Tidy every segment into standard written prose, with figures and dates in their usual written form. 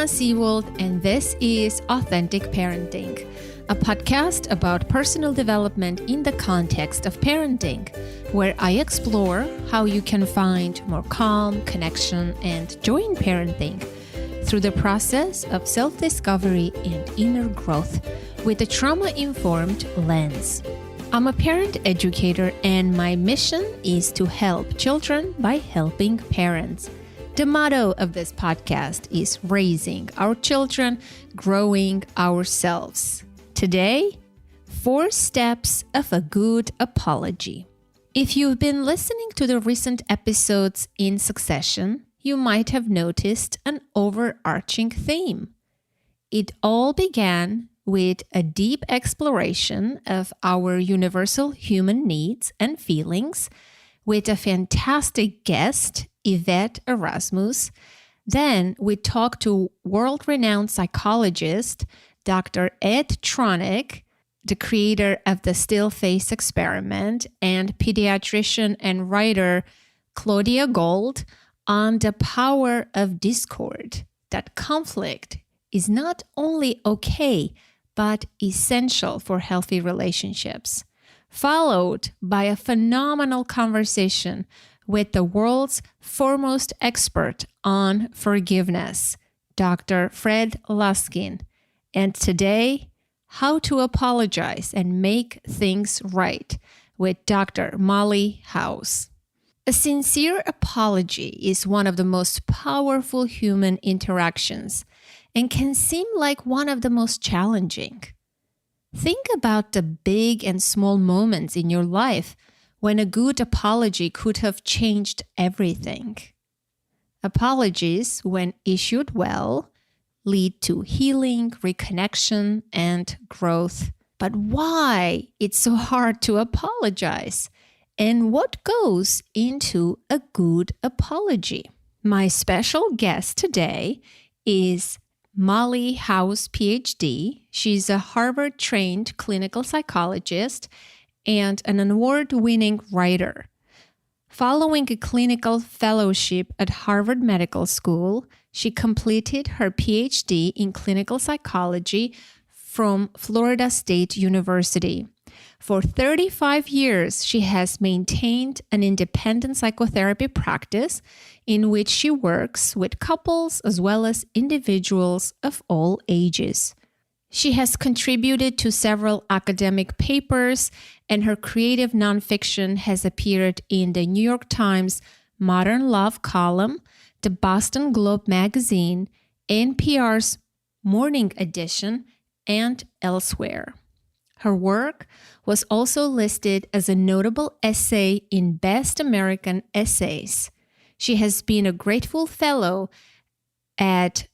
Seawold, and this is Authentic Parenting, a podcast about personal development in the context of parenting, where I explore how you can find more calm, connection, and joy in parenting through the process of self-discovery and inner growth with a trauma-informed lens. I'm a parent educator, and my mission is to help children by helping parents. The motto of this podcast is raising our children, growing ourselves. Today, 4 steps of a good apology. If you've been listening to the recent episodes in succession, you might have noticed an overarching theme. It all began with a deep exploration of our universal human needs and feelings with a fantastic guest, Yvette Erasmus. Then we talked to world-renowned psychologist, Dr. Ed Tronick, the creator of the Still Face experiment, and pediatrician and writer Claudia Gold on the power of discord, that conflict is not only okay, but essential for healthy relationships, followed by a phenomenal conversation with the world's foremost expert on forgiveness, Dr. Fred Luskin. And today, how to apologize and make things right with Dr. Molly House. A sincere apology is one of the most powerful human interactions and can seem like one of the most challenging. Think about the big and small moments in your life when a good apology could have changed everything. Apologies, when issued well, lead to healing, reconnection, and growth. But why it's so hard to apologize? And what goes into a good apology? My special guest today is Molly House, PhD. She's a Harvard-trained clinical psychologist and an award-winning writer. Following a clinical fellowship at Harvard Medical School, she completed her PhD in clinical psychology from Florida State University. For 35 years, she has maintained an independent psychotherapy practice in which she works with couples as well as individuals of all ages. She has contributed to several academic papers, and her creative nonfiction has appeared in the New York Times Modern Love column, the Boston Globe magazine, NPR's Morning Edition, and elsewhere. Her work was also listed as a notable essay in Best American Essays. She has been a Grateful Fellow at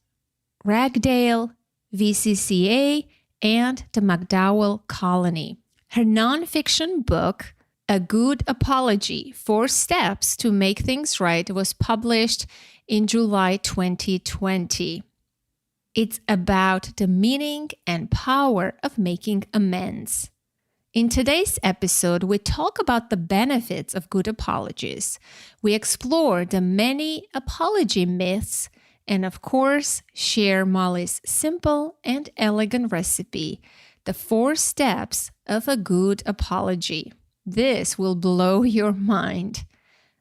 Ragdale, VCCA, and the MacDowell Colony. Her nonfiction book, A Good Apology, 4 Steps to Make Things Right, was published in July 2020. It's about the meaning and power of making amends. In today's episode, we talk about the benefits of good apologies. We explore the many apology myths and, of course, share Molly's simple and elegant recipe, the 4 steps of a good apology. This will blow your mind,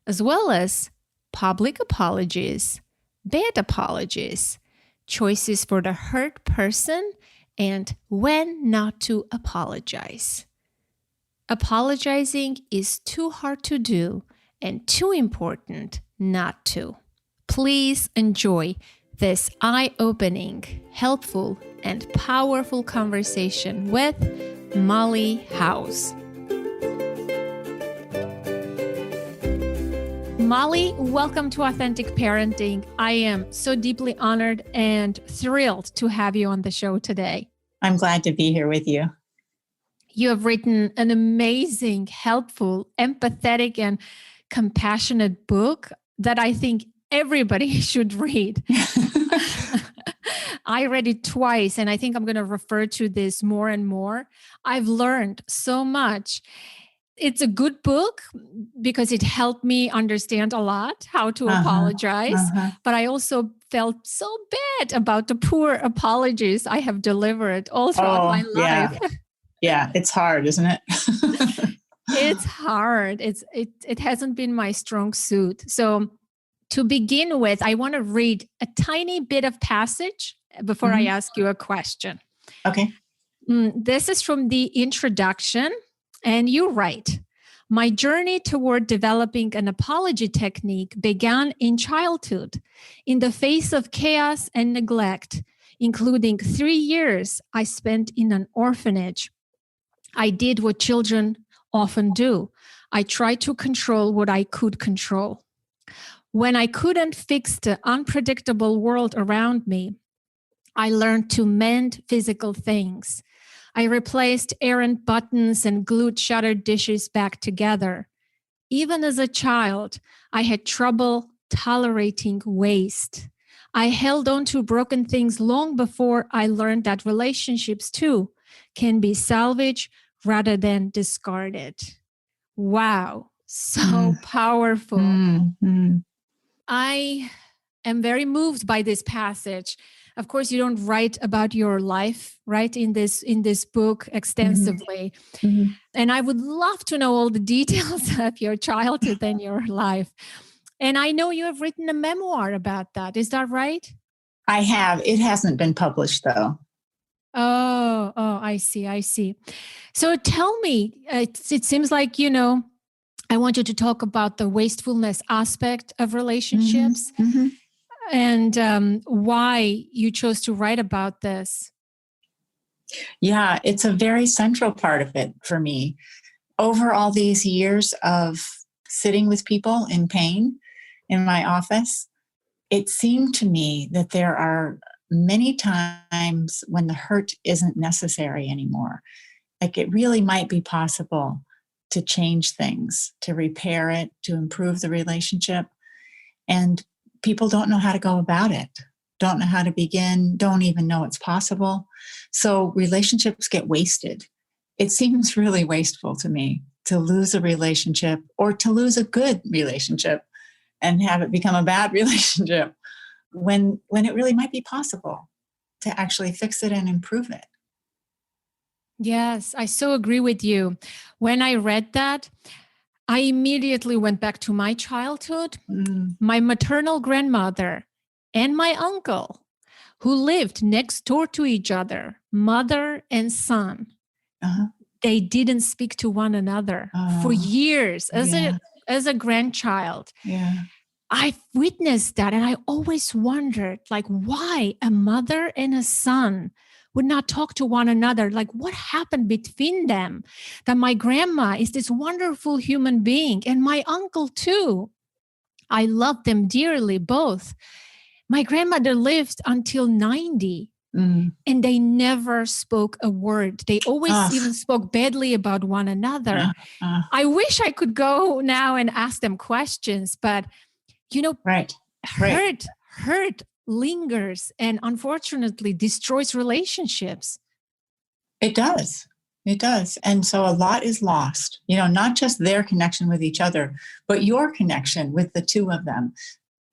as well as public apologies, bad apologies, choices for the hurt person, and when not to apologize. Apologizing is too hard to do and too important not to. Please enjoy this eye-opening, helpful, and powerful conversation with Molly House. Molly, welcome to Authentic Parenting. I am so deeply honored and thrilled to have you on the show today. I'm glad to be here with you. You have written an amazing, helpful, empathetic, and compassionate book that I think everybody should read. I read it twice, and I think I'm going to refer to this more and more. I've learned so much. It's a good book because it helped me understand a lot how to Uh-huh. apologize. Uh-huh. But I also felt so bad about the poor apologies I have delivered all throughout my Oh, yeah. life. Yeah. It's hard, isn't it? It's hard. It hasn't been my strong suit. So to begin with, I want to read a tiny bit of passage before I ask you a question. Okay. This is from the introduction, and you write, my journey toward developing an apology technique began in childhood, in the face of chaos and neglect, including 3 years I spent in an orphanage. I did what children often do. I tried to control what I could control. When I couldn't fix the unpredictable world around me, I learned to mend physical things. I replaced errant buttons and glued shattered dishes back together. Even as a child, I had trouble tolerating waste. I held on to broken things long before I learned that relationships, too, can be salvaged rather than discarded. Wow, so powerful. Mm-hmm. I am very moved by this passage. Of course, you don't write about your life, right, in this book extensively. Mm-hmm. And I would love to know all the details of your childhood and your life. And I know you have written a memoir about that. Is that right? I have. It hasn't been published, though. Oh, I see. So tell me, it seems like, I want you to talk about the wastefulness aspect of relationships and why you chose to write about this. Yeah, it's a very central part of it for me. Over all these years of sitting with people in pain in my office, it seemed to me that there are many times when the hurt isn't necessary anymore. Like it really might be possible to change things, to repair it, to improve the relationship. And people don't know how to go about it, don't know how to begin, don't even know it's possible. So relationships get wasted. It seems really wasteful to me to lose a relationship or to lose a good relationship and have it become a bad relationship when it really might be possible to actually fix it and improve it. Yes, I so agree with you. When I read that, I immediately went back to my childhood. My maternal grandmother and my uncle, who lived next door to each other, mother and son. They didn't speak to one another for years as a grandchild. Yeah. I've witnessed that, and I always wondered, like, why a mother and a son would not talk to one another. Like, what happened between them? That my grandma is this wonderful human being, and my uncle too. I love them dearly, both. My grandmother lived until 90. And they never spoke a word. They always even spoke badly about one another. I wish I could go now and ask them questions, but hurt lingers and unfortunately destroys relationships. It does. It does. And so a lot is lost, not just their connection with each other, but your connection with the two of them.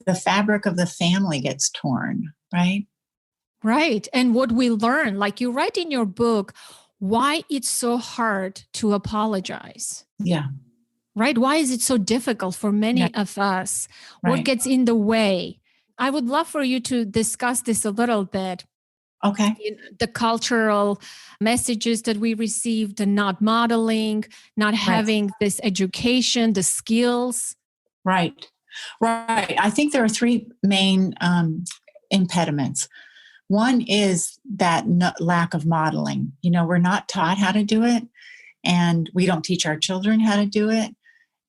The fabric of the family gets torn, right? Right. And what we learn, like you write in your book, why it's so hard to apologize. Yeah. Right? Why is it so difficult for many of us? What gets in the way? I would love for you to discuss this a little bit. Okay. The cultural messages that we receive, the not modeling, not having this education, the skills. Right. I think there are three main impediments. One is that lack of modeling. We're not taught how to do it, and we don't teach our children how to do it.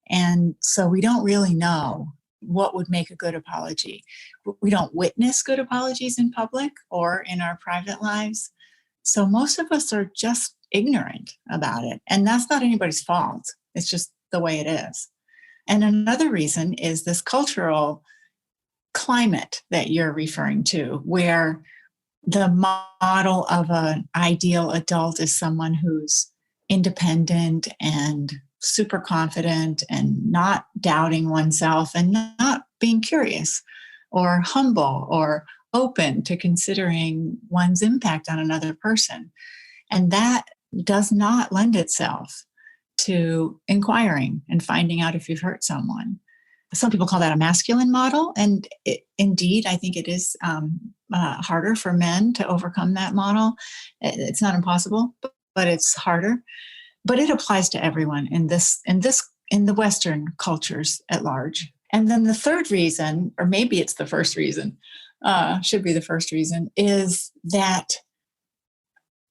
And so we don't really know what would make a good apology. We don't witness good apologies in public or in our private lives. So most of us are just ignorant about it. And that's not anybody's fault. It's just the way it is. And another reason is this cultural climate that you're referring to, where the model of an ideal adult is someone who's independent and super confident and not doubting oneself and not being curious or humble or open to considering one's impact on another person. And that does not lend itself to inquiring and finding out if you've hurt someone. Some people call that a masculine model. And indeed, I think it is harder for men to overcome that model. It's not impossible, but it's harder. But it applies to everyone in the Western cultures at large. And then the third reason, or maybe it's the first reason, should be the first reason, is that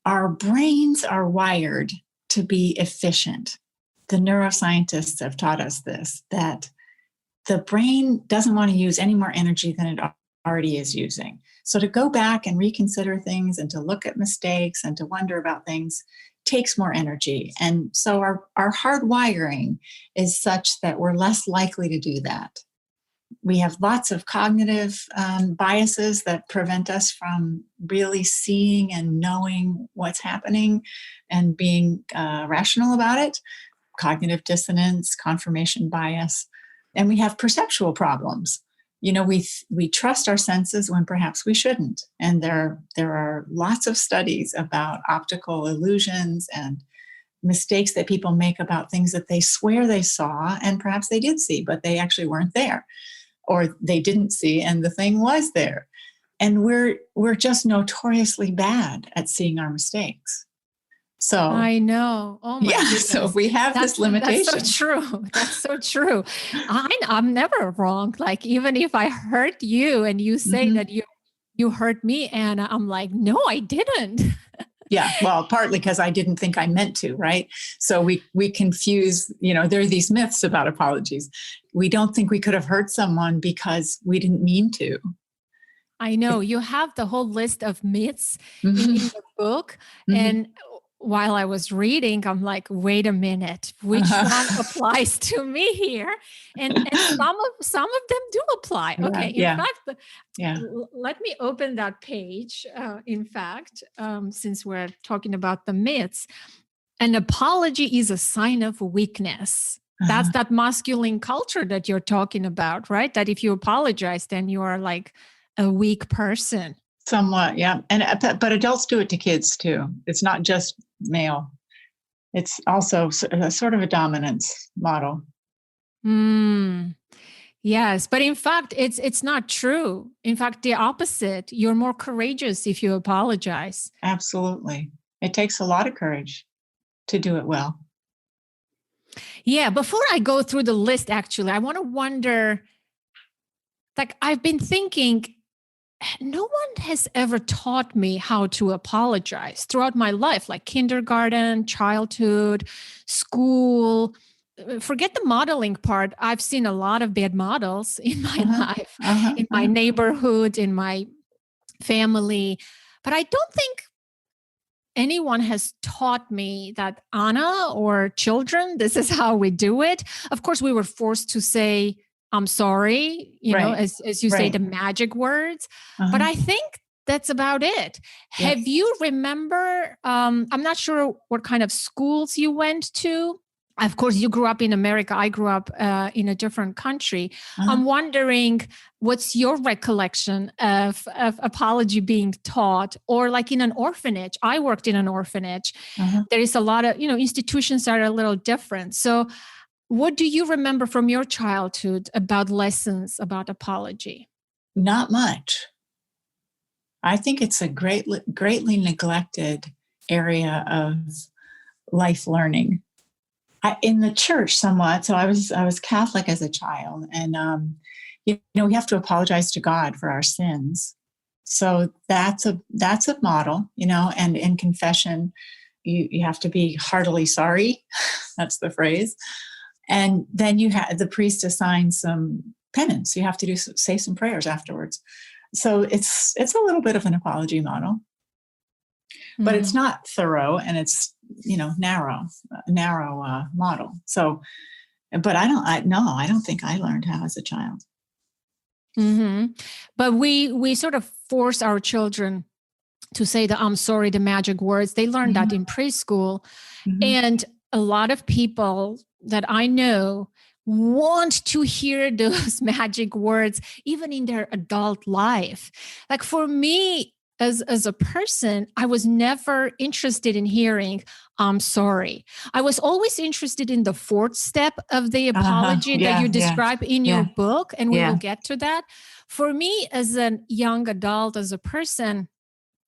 our brains are wired to be efficient. The neuroscientists have taught us this, that the brain doesn't want to use any more energy than it already is using. So to go back and reconsider things and to look at mistakes and to wonder about things takes more energy. And so our hardwiring is such that we're less likely to do that. We have lots of cognitive biases that prevent us from really seeing and knowing what's happening and being rational about it. Cognitive dissonance, confirmation bias, and we have perceptual problems. You know, we trust our senses when perhaps we shouldn't. And there are lots of studies about optical illusions and mistakes that people make about things that they swear they saw and perhaps they did see, but they actually weren't there, or they didn't see and the thing was there. And we're just notoriously bad at seeing our mistakes. So I know. Oh my goodness. So we have this limitation. That's so true. That's so true. I'm never wrong. Like, even if I hurt you and you say that you hurt me, and I'm like, no, I didn't. Yeah, well, partly because I didn't think I meant to, right? So we confuse, there are these myths about apologies. We don't think we could have hurt someone because we didn't mean to. I know. You have the whole list of myths in the book. And while I was reading, I'm like, wait a minute, which one applies to me here? And some of them do apply. Okay. In fact, let me open that page. In fact, since we're talking about the myths, an apology is a sign of weakness. That's that masculine culture that you're talking about, right? That if you apologize, then you are like a weak person. Somewhat, yeah. But adults do it to kids too. It's not just male. It's also a sort of a dominance model. Yes, but in fact, it's not true. In fact, the opposite. You're more courageous if you apologize. Absolutely. It takes a lot of courage to do it well. Yeah, before I go through the list, actually, I want to wonder, like, I've been thinking, no one has ever taught me how to apologize throughout my life, like kindergarten, childhood, school. Forget the modeling part. I've seen a lot of bad models in my life, in my neighborhood, in my family. But I don't think anyone has taught me that, Anna, or children, this is how we do it. Of course, we were forced to say, I'm sorry, as you say, the magic words. But I think that's about it. Yes. Have you remember, I'm not sure what kind of schools you went to. Of course, you grew up in America. I grew up in a different country. I'm wondering, what's your recollection of apology being taught, or like in an orphanage? I worked in an orphanage. There is a lot of, institutions that are a little different. So what do you remember from your childhood about lessons about apology? Not much. I think it's a greatly neglected area of life learning. In the church somewhat. So I was Catholic as a child, and we have to apologize to God for our sins. So that's a model, and in confession, you have to be heartily sorry. That's the phrase. And then the priest assigns some penance. You have to say some prayers afterwards. So it's a little bit of an apology model, but it's not thorough, and it's narrow model. So, but I don't think I learned how as a child. But we sort of force our children to say the I'm sorry, the magic words. They learn that in preschool, and a lot of people that I know want to hear those magic words even in their adult life. Like for me, as a person, I was never interested in hearing, I'm sorry. I was always interested in the fourth step of the apology that Yeah, you yeah, describe in your yeah, book, and we yeah. will get to that. For me, as a young adult, as a person,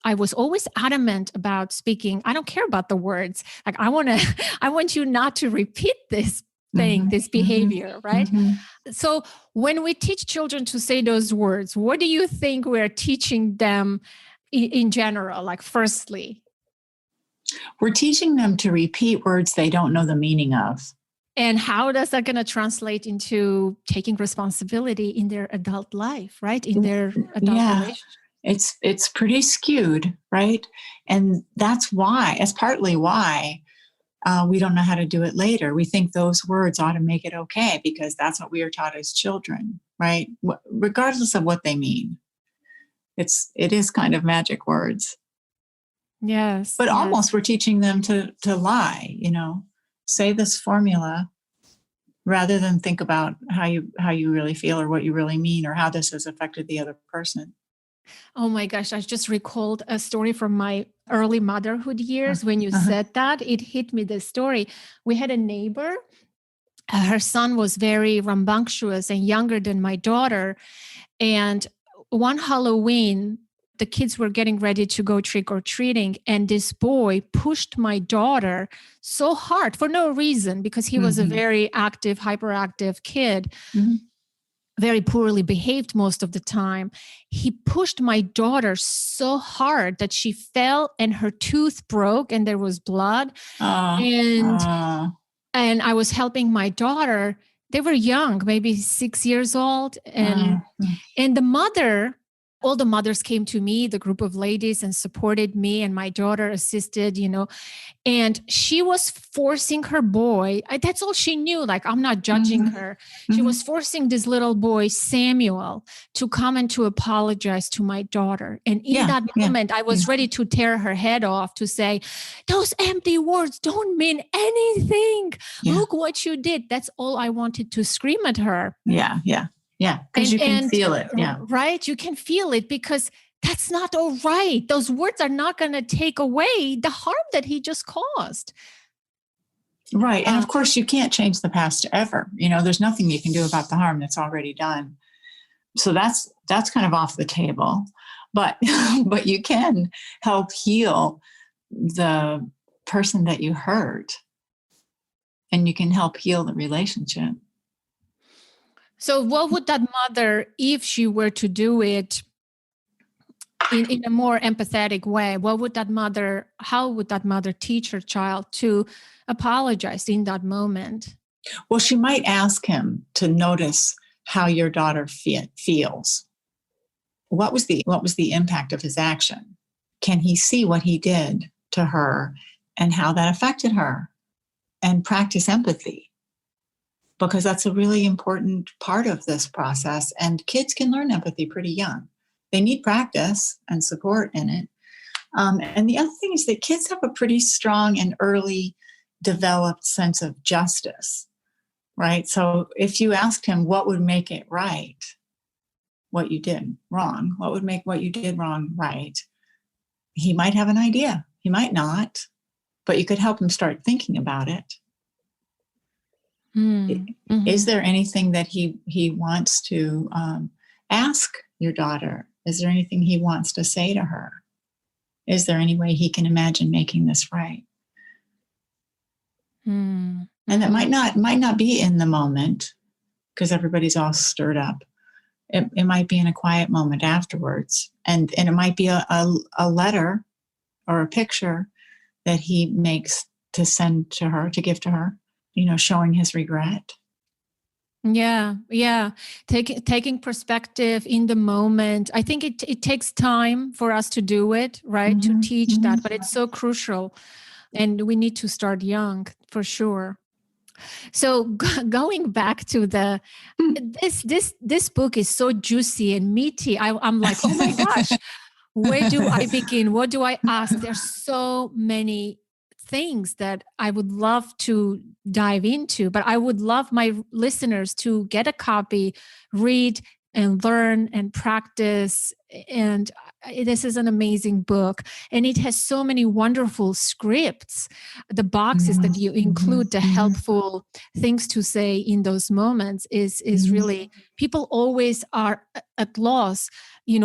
I was always adamant about speaking. I don't care about the words. Like I want you not to repeat this thing, this behavior, right? So when we teach children to say those words, what do you think we're teaching them in general? Like, firstly, We're teaching them to repeat words they don't know the meaning of. and how does that going to translate into taking responsibility in their adult life, right? In their adult relationship? It's pretty skewed, right? And that's partly why we don't know how to do it later. We think those words ought to make it okay because that's what we are taught as children, right? Regardless of what they mean. It is kind of magic words. Yes. But yes. almost we're teaching them to lie, say this formula rather than think about how you really feel or what you really mean or how this has affected the other person. Oh my gosh, I just recalled a story from my early motherhood years. When you said that, it hit me, this story. We had a neighbor. Her son was very rambunctious and younger than my daughter. And one Halloween, the kids were getting ready to go trick-or-treating, and this boy pushed my daughter so hard for no reason because he was a very active, hyperactive kid. Very poorly behaved most of the time. He pushed my daughter so hard that she fell and her tooth broke and there was blood. And I was helping my daughter. They were young, maybe 6 years old. And the mother, all the mothers came to me, the group of ladies, and supported me, and my daughter assisted, and she was forcing her boy. That's all she knew. Like, I'm not judging her. She was forcing this little boy, Samuel, to come and to apologize to my daughter. And in that moment, I was ready to tear her head off, to say, those empty words don't mean anything. Look what you did. That's all I wanted to scream at her. Yeah. Because you can feel it. Yeah. Right. You can feel it because that's not all right. Those words are not going to take away the harm that he just caused. Right. And of course, you can't change the past ever. There's nothing you can do about the harm that's already done. So that's kind of off the table. But you can help heal the person that you hurt. And you can help heal the relationship. So what would that mother, if she were to do it in a more empathetic way, how would that mother teach her child to apologize in that moment? Well, she might ask him to notice how your daughter feels. What was the impact of his action? Can he see what he did to her and how that affected her? And practice empathy, because that's a really important part of this process. And kids can learn empathy pretty young. They need practice and support in it. And the other thing is that kids have a pretty strong and early developed sense of justice, right? So if you asked him what would make it right, what you did wrong, what would make what you did wrong right, he might have an idea. He might not, but you could help him start thinking about it. Is there anything that he wants to ask your daughter? Is there anything he wants to say to her? Is there any way he can imagine making this right? And that might not be in the moment because everybody's all stirred up. It might be in a quiet moment afterwards. And it might be a letter or a picture that he makes to send to her, to give to her, showing his regret. Yeah. Taking perspective in the moment. I think it takes time for us to do it, right? To teach that, but it's so crucial. And we need to start young for sure. So going back to this book is so juicy and meaty. I'm like, oh my gosh, where do I begin? What do I ask? There's so many things that I would love to dive into, but I would love my listeners to get a copy, read and learn and practice. And this is an amazing book. And it has so many wonderful scripts, the boxes that you include, the helpful things to say in those moments is really, people always are at loss,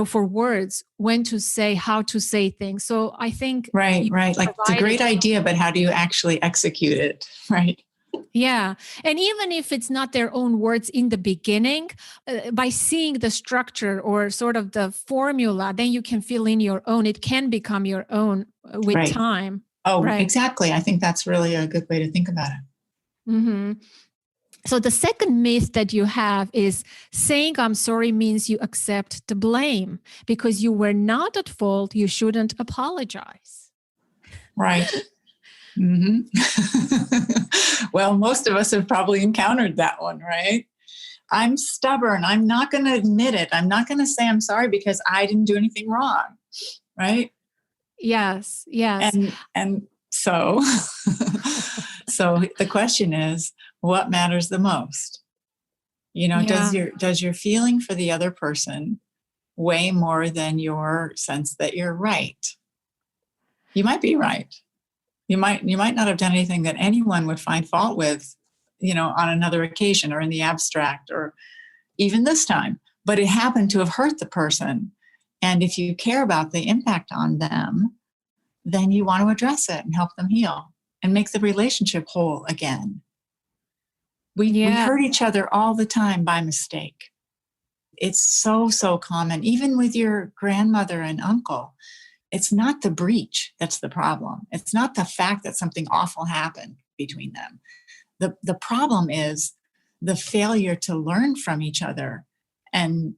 for words, when to say, how to say things. So I think right. Like it's a great idea, but how do you actually execute it? Right. Yeah. And even if it's not their own words in the beginning, by seeing the structure or sort of the formula, then you can fill in your own. It can become your own with time. Oh, right. Exactly. I think that's really a good way to think about it. Mm-hmm. So the second myth that you have is saying I'm sorry means you accept the blame. Because you were not at fault, you shouldn't apologize. Right. Mm-hmm. Well, most of us have probably encountered that one, right? I'm stubborn. I'm not going to admit it. I'm not going to say I'm sorry because I didn't do anything wrong, right? Yes. And so, so the question is, what matters the most? Does your feeling for the other person weigh more than your sense that you're right? You might be right. You might not have done anything that anyone would find fault with, on another occasion or in the abstract or even this time, but it happened to have hurt the person. And if you care about the impact on them, then you want to address it and help them heal and make the relationship whole again. We hurt each other all the time by mistake. It's so, so common, even with your grandmother and uncle. It's not the breach that's the problem. It's not the fact that something awful happened between them. The problem is the failure to learn from each other and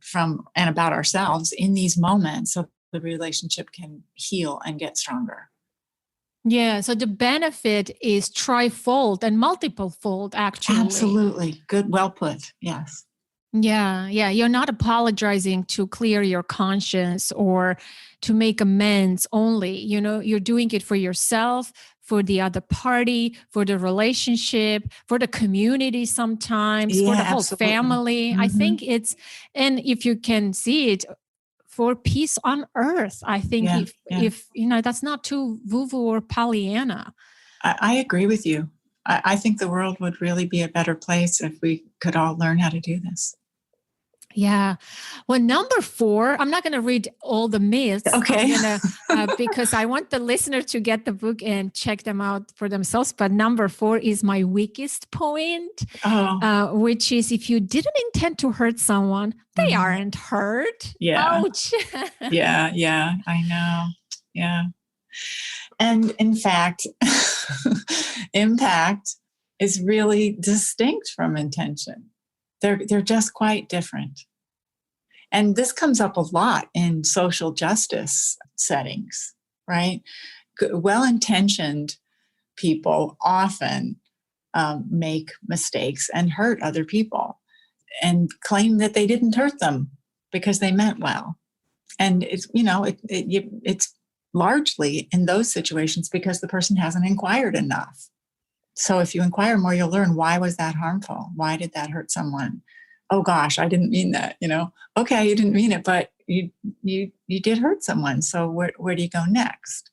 about ourselves in these moments so the relationship can heal and get stronger. Yeah, so the benefit is trifold and multiple fold, actually. Absolutely. Good, well put. Yes. Yeah. You're not apologizing to clear your conscience or to make amends only. You're doing it for yourself, for the other party, for the relationship, for the community sometimes, for the whole family. I think and if you can see it, for peace on earth. I think if that's not too woo-woo or Pollyanna. I agree with you. I think the world would really be a better place if we could all learn how to do this. Yeah. Well, number 4, I'm not going to read all the myths. Okay. Because I want the listener to get the book and check them out for themselves. But number 4 is my weakest point, which is if you didn't intend to hurt someone, they aren't hurt. Yeah. Ouch. Yeah. I know. Yeah. And in fact, impact is really distinct from intention. They're just quite different. And this comes up a lot in social justice settings, right? Well-intentioned people often make mistakes and hurt other people and claim that they didn't hurt them because they meant well. And it's largely in those situations because the person hasn't inquired enough. So if you inquire more, you'll learn, why was that harmful? Why did that hurt someone? Oh gosh, I didn't mean that. Okay, you didn't mean it, but you did hurt someone. So where do you go next?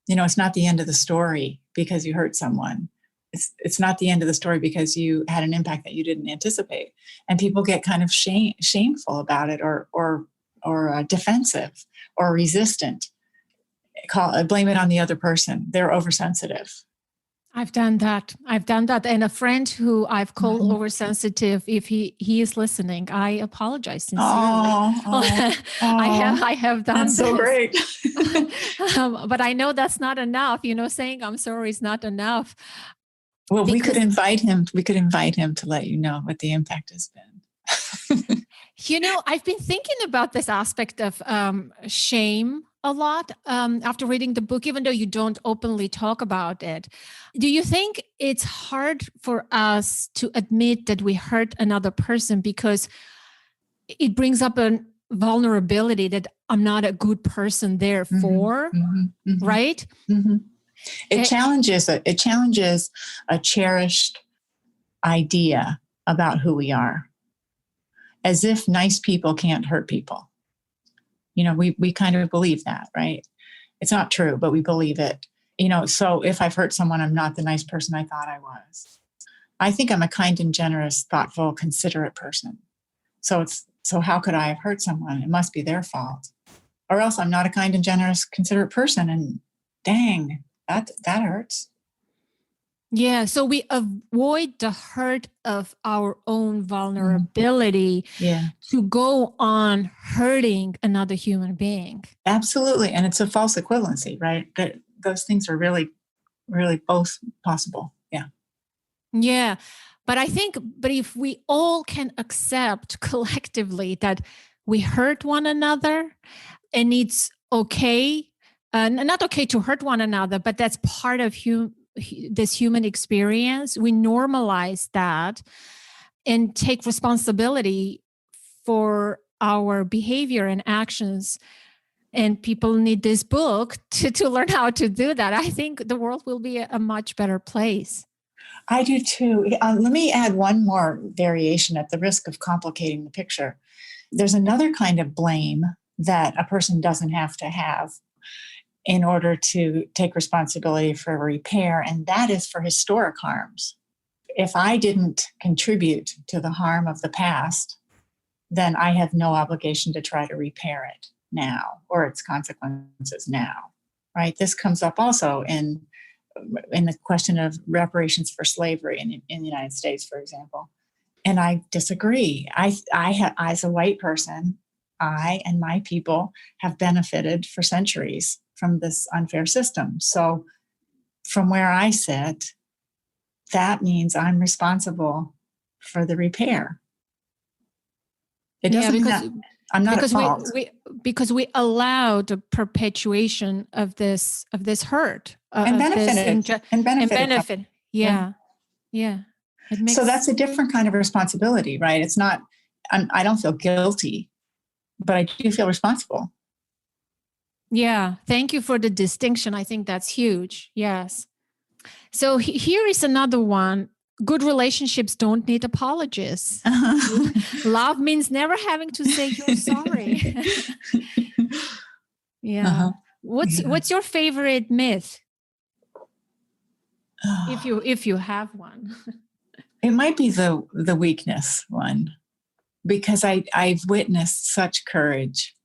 It's not the end of the story because you hurt someone. It's not the end of the story because you had an impact that you didn't anticipate. And people get kind of shameful about it or defensive or resistant. Blame it on the other person. They're oversensitive. I've done that. And a friend who I've called oversensitive, if he is listening, I apologize sincerely. I have done that's so great. But I know that's not enough. Saying I'm sorry is not enough. Well, we could invite him to let you know what the impact has been. I've been thinking about this aspect of shame a lot after reading the book, even though you don't openly talk about it. Do you think it's hard for us to admit that we hurt another person because it brings up a vulnerability that I'm not a good person therefore, right? It challenges a cherished idea about who we are, as if nice people can't hurt people. We kind of believe that, right? It's not true, but we believe it. So if I've hurt someone, I'm not the nice person I thought I was. I think I'm a kind and generous, thoughtful, considerate person. So how could I have hurt someone? It must be their fault. Or else I'm not a kind and generous, considerate person. And dang, that hurts. Yeah, so we avoid the hurt of our own vulnerability to go on hurting another human being. Absolutely. And it's a false equivalency, right? That those things are really, really both possible. Yeah. Yeah. But if we all can accept collectively that we hurt one another, and it's okay, not okay to hurt one another, but that's part of this human experience. We normalize that and take responsibility for our behavior and actions. And people need this book to learn how to do that. I think the world will be a much better place. I do too. Let me add one more variation at the risk of complicating the picture. There's another kind of blame that a person doesn't have to have in order to take responsibility for repair, and that is for historic harms. If I didn't contribute to the harm of the past, then I have no obligation to try to repair it now or its consequences now, right? This comes up also in the question of reparations for slavery in the United States, for example. And I disagree. As a white person, I and my people have benefited for centuries from this unfair system. So from where I sit, that means I'm responsible for the repair. It doesn't mean that I'm not at fault. Because we allow the perpetuation of this hurt and benefit. Yeah. So that's a different kind of responsibility, right? It's not. I don't feel guilty, but I do feel responsible. Yeah. Thank you for the distinction. I think that's huge. Yes. So here is another one. Good relationships don't need apologies. Love means never having to say you're sorry. Yeah. What's your favorite myth? If you have one. It might be the weakness one, because I've witnessed such courage,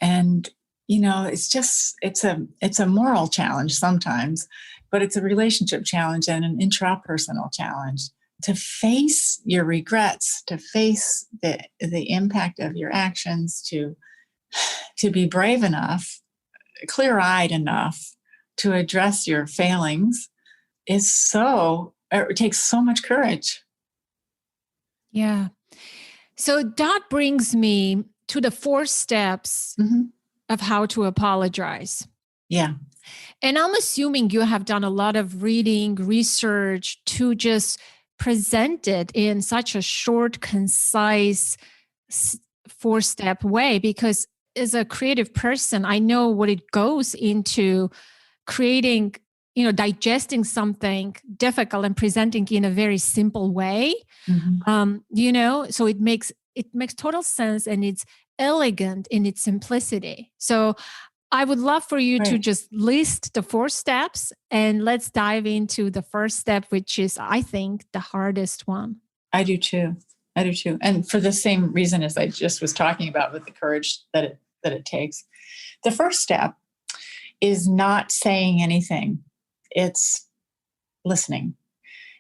and it's a moral challenge sometimes, but it's a relationship challenge and an intrapersonal challenge to face your regrets, to face the impact of your actions, to be brave enough, clear-eyed enough to address your failings. It takes so much courage. Yeah. So that brings me to the 4 steps of how to apologize. Yeah. And I'm assuming you have done a lot of reading, research to just present it in such a short, concise 4-step way, because as a creative person, I know what it goes into creating, digesting something difficult and presenting in a very simple way. So it makes total sense, and it's elegant in its simplicity. So I would love for you to just list the 4 steps, and let's dive into the first step, which is, I think, the hardest one. I do too. And for the same reason as I just was talking about, with the courage that it takes. The first step is not saying anything. It's listening.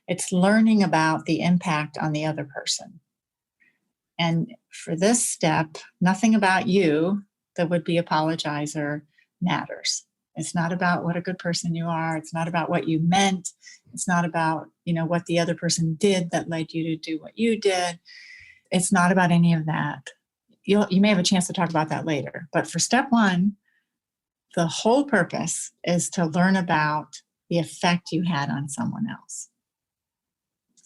It's learning about the impact on the other person. And for this step, nothing about you, the would-be apologizer, matters. It's not about what a good person you are. It's not about what you meant. It's not about, what the other person did that led you to do what you did. It's not about any of that. You may have a chance to talk about that later. But for step 1, the whole purpose is to learn about the effect you had on someone else.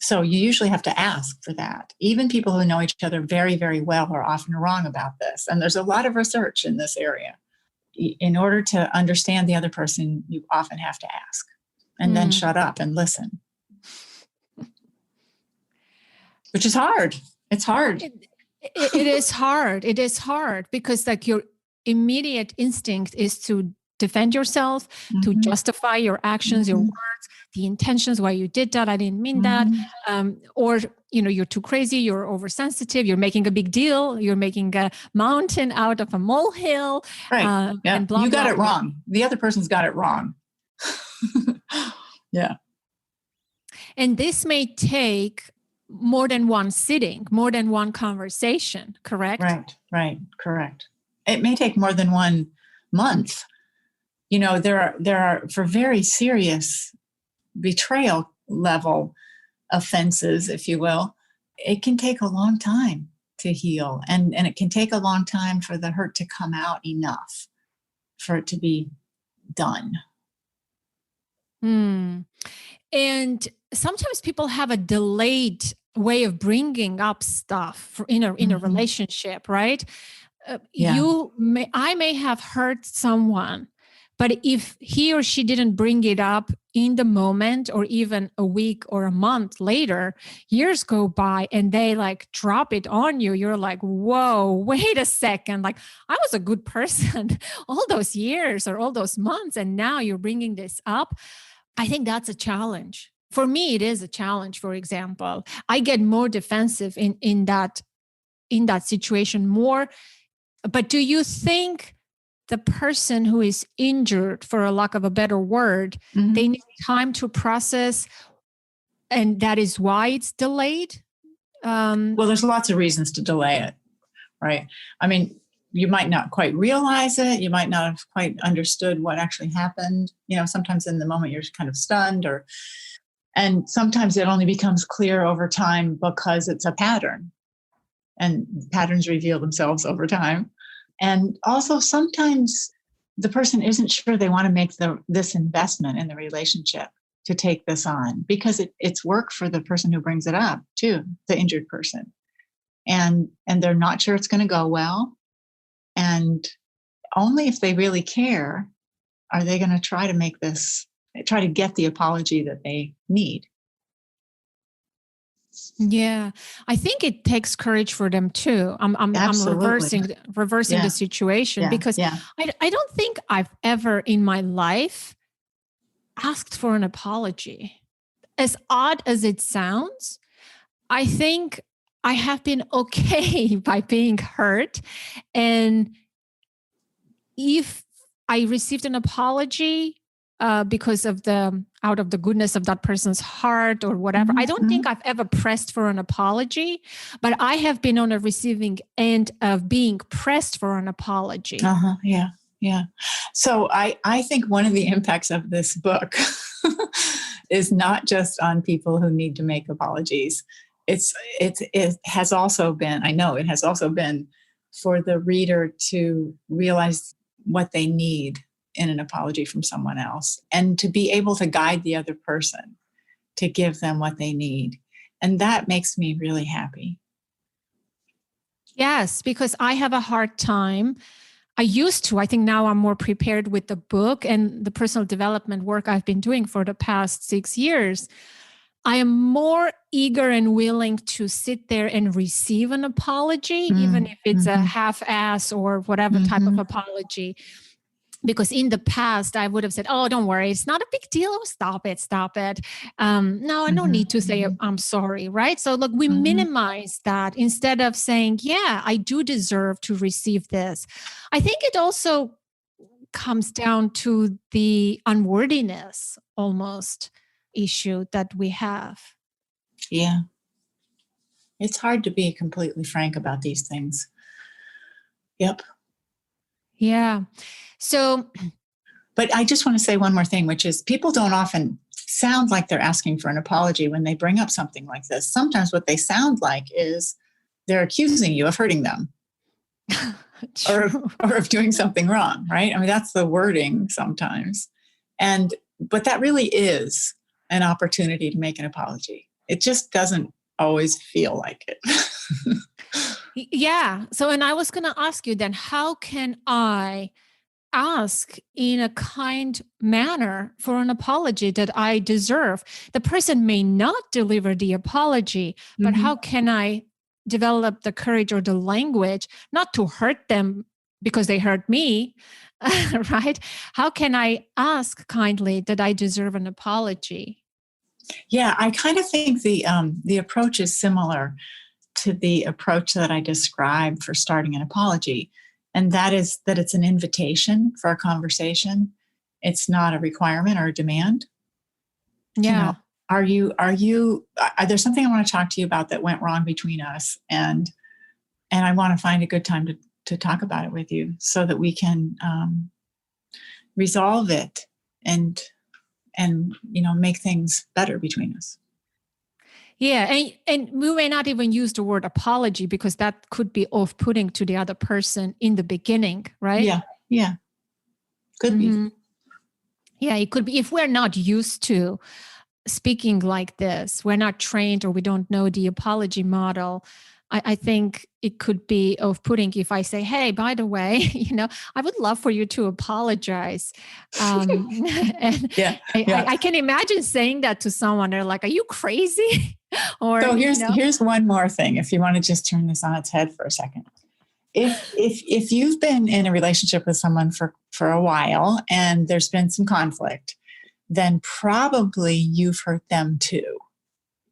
So you usually have to ask for that. Even people who know each other very, very well are often wrong about this. And there's a lot of research in this area. in order to understand the other person, you often have to ask and then shut up and listen, which is hard. It's hard. It is hard. It is hard because like your immediate instinct is to defend yourself, to justify your actions, your words, the intentions, why you did that. I didn't mean that. Or, you're too crazy. You're oversensitive. You're making a big deal. You're making a mountain out of a molehill. Right. Yeah. And blah, you got blah, it wrong. The other person's got it wrong. Yeah. And this may take more than one sitting, more than one conversation, correct? Right. Correct. It may take more than 1 month. There are for very serious betrayal level offenses, if you will, it can take a long time to heal. And it can take a long time for the hurt to come out enough for it to be done. And sometimes people have a delayed way of bringing up stuff in a relationship, right? I may have hurt someone, but if he or she didn't bring it up in the moment or even a week or a month later, years go by and they like drop it on you. You're like, whoa, wait a second. Like I was a good person all those years or all those months. And now you're bringing this up. I think that's a challenge. For me, it is a challenge. For example, I get more defensive in that situation more. But do you think the person who is injured, for a lack of a better word, they need time to process, and that is why it's delayed? Well, there's lots of reasons to delay it, right? I mean, you might not quite realize it. You might not have quite understood what actually happened. Sometimes in the moment you're kind of stunned, and sometimes it only becomes clear over time because it's a pattern, and patterns reveal themselves over time. And also sometimes the person isn't sure they want to make this investment in the relationship to take this on because it's work for the person who brings it up too, the injured person. And they're not sure it's going to go well. And only if they really care are they going to try to get the apology that they need. Yeah, I think it takes courage for them too. I'm reversing the situation because I don't think I've ever in my life asked for an apology. As odd as it sounds, I think I have been okay by being hurt. And if I received an apology because of out of the goodness of that person's heart or whatever, I don't think I've ever pressed for an apology, but I have been on a receiving end of being pressed for an apology. Yeah. So I think one of the impacts of this book is not just on people who need to make apologies. It has also been for the reader to realize what they need in an apology from someone else and to be able to guide the other person to give them what they need. And that makes me really happy. Yes, because I have a hard time. I used to. I think now I'm more prepared with the book and the personal development work I've been doing for the past 6 years. I am more eager and willing to sit there and receive an apology, even if it's a half-ass or whatever type of apology. Because in the past, I would have said, oh, don't worry, it's not a big deal. Oh, stop it. No, I don't need to say I'm sorry, right? So look, we minimize that instead of saying, yeah, I do deserve to receive this. I think it also comes down to the unworthiness almost issue that we have. Yeah. It's hard to be completely frank about these things. Yep. Yeah. So, but I just want to say one more thing, which is people don't often sound like they're asking for an apology when they bring up something like this. Sometimes what they sound like is they're accusing you of hurting them or of doing something wrong, right? I mean, that's the wording sometimes. But that really is an opportunity to make an apology. It just doesn't always feel like it. Yeah. So, and I was going to ask you then, how can I ask in a kind manner for an apology that I deserve? The person may not deliver the apology, but how can I develop the courage or the language not to hurt them because they hurt me, right? How can I ask kindly that I deserve an apology? Yeah, I kind of think the approach is similar to the approach that I described for starting an apology. And that is that it's an invitation for a conversation. It's not a requirement or a demand. You know, Yeah. there's something I want to talk to you about that went wrong between us. And I want to find a good time to talk about it with you so that we can resolve it and make things better between us. Yeah, and we may not even use the word apology because that could be off-putting to the other person in the beginning, right? Yeah, could be. Yeah, it could be if we're not used to speaking like this, we're not trained or we don't know the apology model. I think it could be off-putting if I say, hey, by the way, I would love for you to apologize. And Yeah. I can imagine saying that to someone. They're like, are you crazy? Or so here's one more thing. If you want to just turn this on its head for a second. If you've been in a relationship with someone for a while and there's been some conflict, then probably you've hurt them too,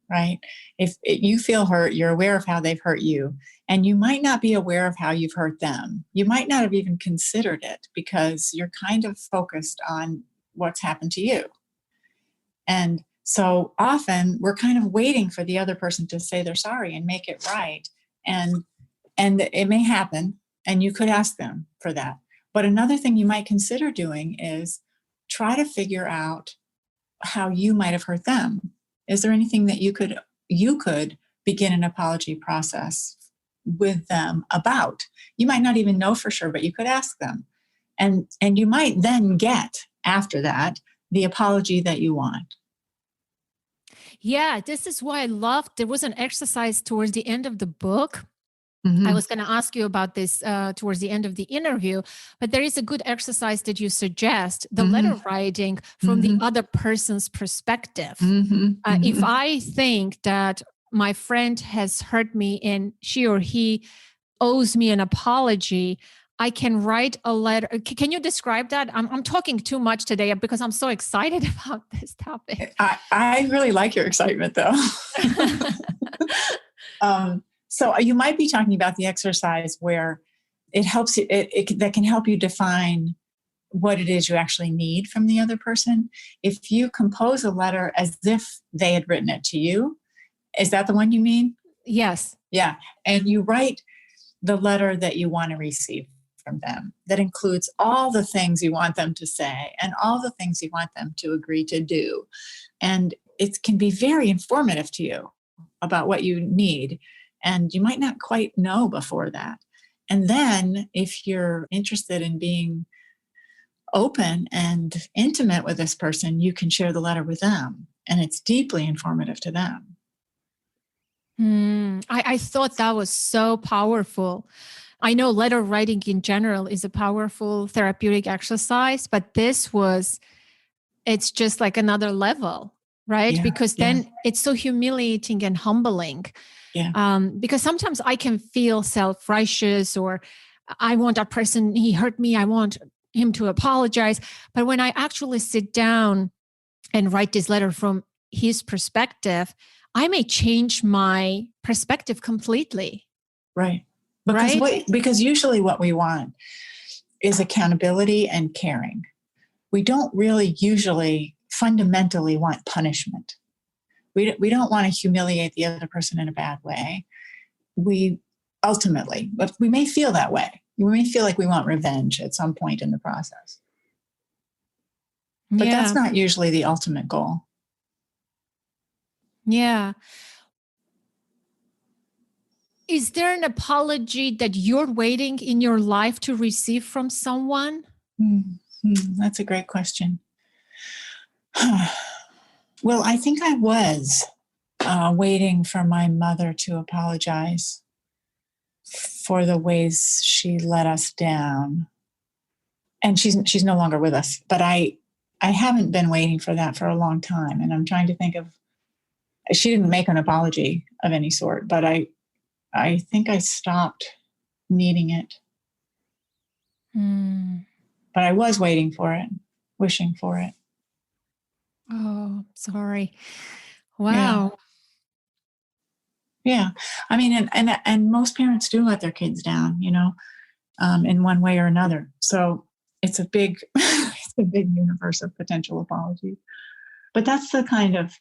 right? If you feel hurt, you're aware of how they've hurt you, and you might not be aware of how you've hurt them. You might not have even considered it because you're kind of focused on what's happened to you. And so often we're kind of waiting for the other person to say they're sorry and make it right. And it may happen, and you could ask them for that. But another thing you might consider doing is try to figure out how you might have hurt them. Is there anything that you could begin an apology process with them about? You might not even know for sure, but you could ask them. And you might then get, after that, the apology that you want. Yeah, this is why I loved, there was an exercise towards the end of the book. I was going to ask you about this towards the end of the interview, but there is a good exercise that you suggest, the letter writing from the other person's perspective. If I think that my friend has hurt me and she or he owes me an apology, I can write a letter. Can you describe that? I'm talking too much today because I'm so excited about this topic. I really like your excitement, though. So you might be talking about the exercise where it helps you, that can help you define what it is you actually need from the other person. If you compose a letter as if they had written it to you, is that the one you mean? Yes. Yeah. And you write the letter that you want to receive from them. That includes all the things you want them to say and all the things you want them to agree to do. And it can be very informative to you about what you need. And you might not quite know before that. And then if you're interested in being open and intimate with this person, you can share the letter with them. And it's deeply informative to them. I thought that was so powerful. I know letter writing in general is a powerful therapeutic exercise, but it's just like another level, right? Because then it's so humiliating and humbling. Yeah. Because sometimes I can feel self-righteous, or I want that person, he hurt me, I want him to apologize. But when I actually sit down and write this letter from his perspective, I may change my perspective completely. Right. Because usually what we want is accountability and caring. We don't really usually fundamentally want punishment. We don't want to humiliate the other person in a bad way. But we may feel that way. We may feel like we want revenge at some point in the process. But that's not usually the ultimate goal. Yeah. Is there an apology that you're waiting in your life to receive from someone? That's a great question. Well, I think I was waiting for my mother to apologize for the ways she let us down. and she's no longer with us, but I haven't been waiting for that for a long time. And I'm trying to think of, she didn't make an apology of any sort, but I think I stopped needing it. But I was waiting for it, wishing for it. Oh, sorry. Wow. Yeah. I mean, and most parents do let their kids down, in one way or another. So it's a big, it's a big universe of potential apologies. But that's the kind of,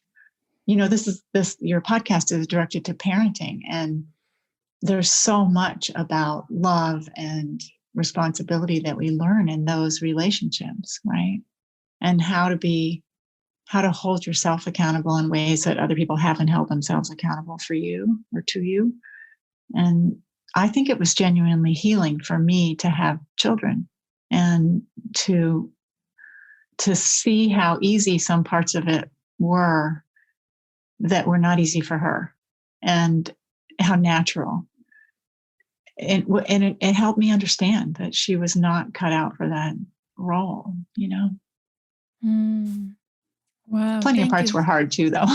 your podcast is directed to parenting, and there's so much about love and responsibility that we learn in those relationships, right? And how to hold yourself accountable in ways that other people haven't held themselves accountable for you or to you. And I think it was genuinely healing for me to have children and to see how easy some parts of it were that were not easy for her, and how natural. And it helped me understand that she was not cut out for that role, Wow. Plenty of parts were hard too, though.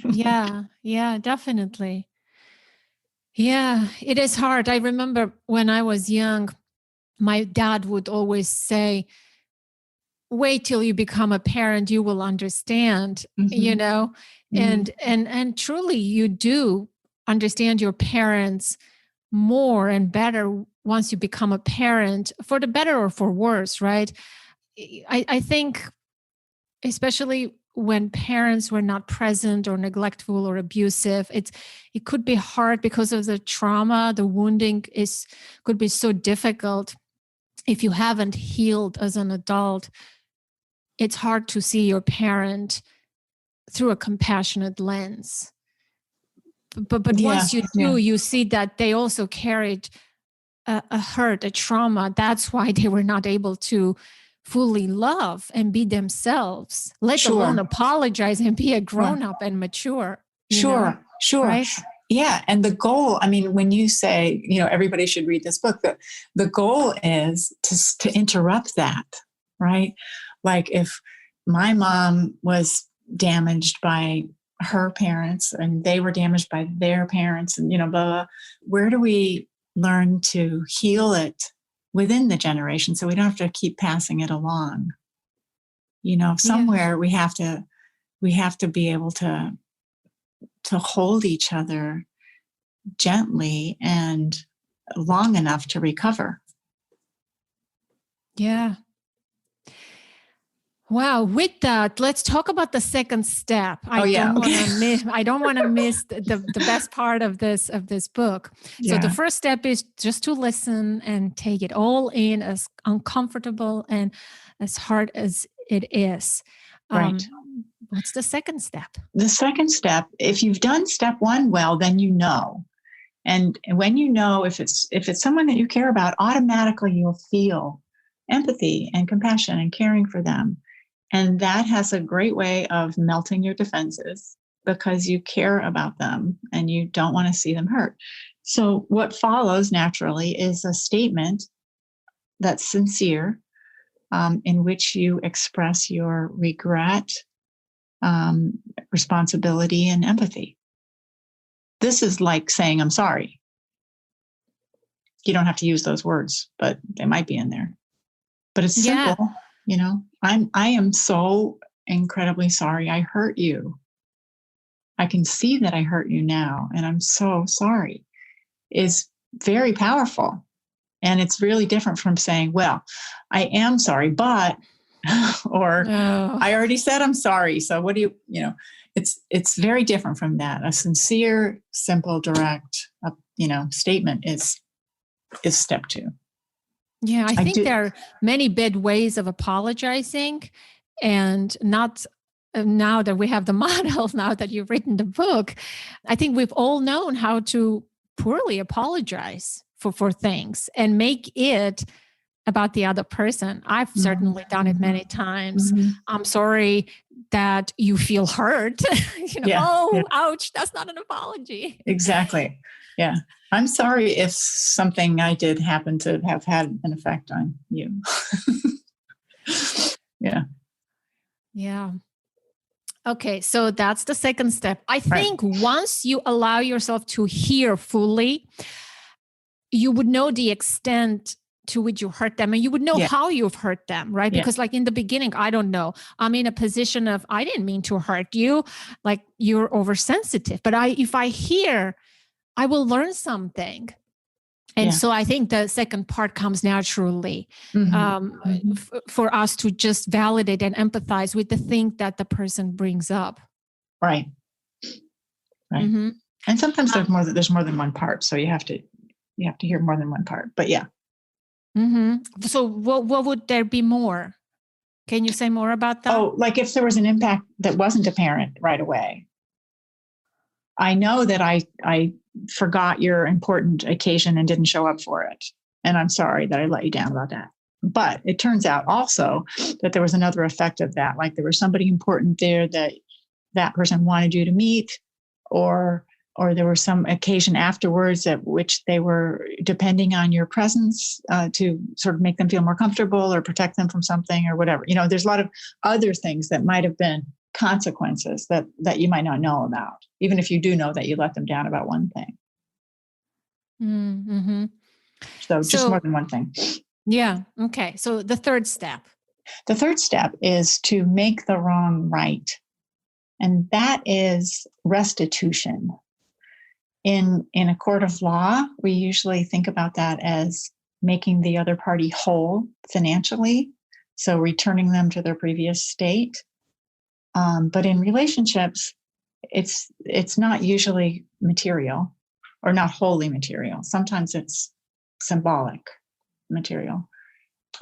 Yeah, definitely. Yeah, it is hard. I remember when I was young, my dad would always say, wait till you become a parent, you will understand, and truly you do understand your parents more and better once you become a parent, for the better or for worse, right? I think especially when parents were not present or neglectful or abusive, it could be hard because of the trauma. The wounding could be so difficult. If you haven't healed as an adult, it's hard to see your parent through a compassionate lens. But once you do, you see that they also carried a hurt, a trauma. That's why they were not able to fully love and be themselves, let alone apologize and be a grown-up and mature. Sure. Right? Yeah. And the goal, I mean, when you say, everybody should read this book, the goal is to interrupt that, right? Like if my mom was damaged by her parents and they were damaged by their parents and, blah, blah, where do we learn to heal it within the generation so we don't have to keep passing it along? Somewhere we have to be able to hold each other gently and long enough to recover. Yeah. Wow. With that, let's talk about the second step. I don't want to miss the best part of this book. So the first step is just to listen and take it all in, as uncomfortable and as hard as it is. Right. What's the second step? The second step, if you've done step one well, then you know. And when you know, if it's someone that you care about, automatically you'll feel empathy and compassion and caring for them. And that has a great way of melting your defenses because you care about them and you don't want to see them hurt. So what follows naturally is a statement that's sincere, in which you express your regret, responsibility, and empathy. This is like saying, I'm sorry. You don't have to use those words, but they might be in there. But it's simple, I am so incredibly sorry I hurt you. I can see that I hurt you now, and I'm so sorry. Is very powerful. And it's really different from saying, well, I am sorry, but, or I already said I'm sorry. So what do it's very different from that. A sincere, simple, direct, statement is step two. Yeah, I think there are many bad ways of apologizing, and not now that we have the model, now that you've written the book, I think we've all known how to poorly apologize for things and make it about the other person. I've certainly done it many times. I'm sorry that you feel hurt. Ouch, that's not an apology. Exactly. Yeah. I'm sorry if something I did happened to have had an effect on you. Yeah. Yeah. Okay, so that's the second step. I Right. think once you allow yourself to hear fully, you would know the extent to which you hurt them, and you would know Yeah. how you've hurt them, right? Yeah. Because like in the beginning, I don't know. I'm in a position of I didn't mean to hurt you, like you're oversensitive. But if I hear, I will learn something. And Yeah. so I think the second part comes naturally Mm-hmm. for us to just validate and empathize with the thing that the person brings up. Right. Right. Mm-hmm. And sometimes there's more than one part, so you have to hear more than one part. But yeah. Mm-hmm. So what would there be more? Can you say more about that? Oh, like if there was an impact that wasn't apparent right away. I know that I forgot your important occasion and didn't show up for it. And I'm sorry that I let you down about that. But it turns out also that there was another effect of that. Like there was somebody important there that person wanted you to meet, or there was some occasion afterwards at which they were depending on your presence to sort of make them feel more comfortable or protect them from something or whatever. There's a lot of other things that might have been consequences that you might not know about, even if you do know that you let them down about one thing. Mm-hmm. So just more than one thing. Yeah. Okay. So the third step. The third step is to make the wrong right. And that is restitution. In a court of law, we usually think about that as making the other party whole financially, so returning them to their previous state. But in relationships, it's not usually material or not wholly material. Sometimes it's symbolic material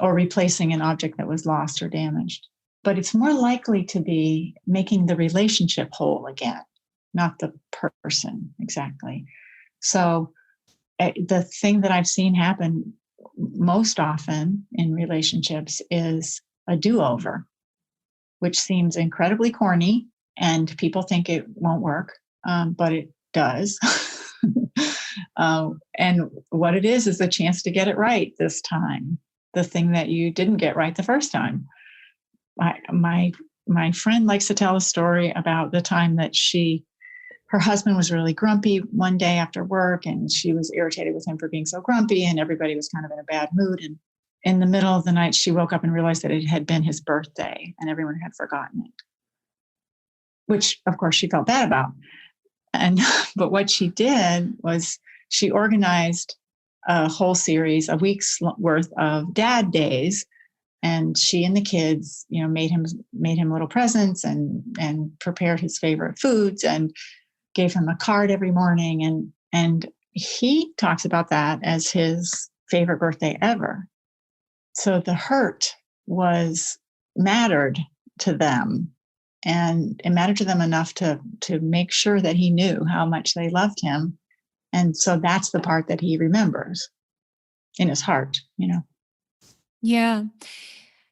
or replacing an object that was lost or damaged. But it's more likely to be making the relationship whole again, not the person exactly. So the thing that I've seen happen most often in relationships is a do-over, which seems incredibly corny and people think it won't work, but it does. And what it is a chance to get it right this time, the thing that you didn't get right the first time. My friend likes to tell a story about the time that her husband was really grumpy one day after work, and she was irritated with him for being so grumpy, and everybody was kind of in a bad mood. And in the middle of the night, she woke up and realized that it had been his birthday and everyone had forgotten it, which of course she felt bad about. But what she did was she organized a whole series, a week's worth of dad days. And she and the kids, made him little presents and prepared his favorite foods and gave him a card every morning. And he talks about that as his favorite birthday ever. So the hurt mattered to them, and it mattered to them enough to make sure that he knew how much they loved him. And so that's the part that he remembers in his heart, Yeah.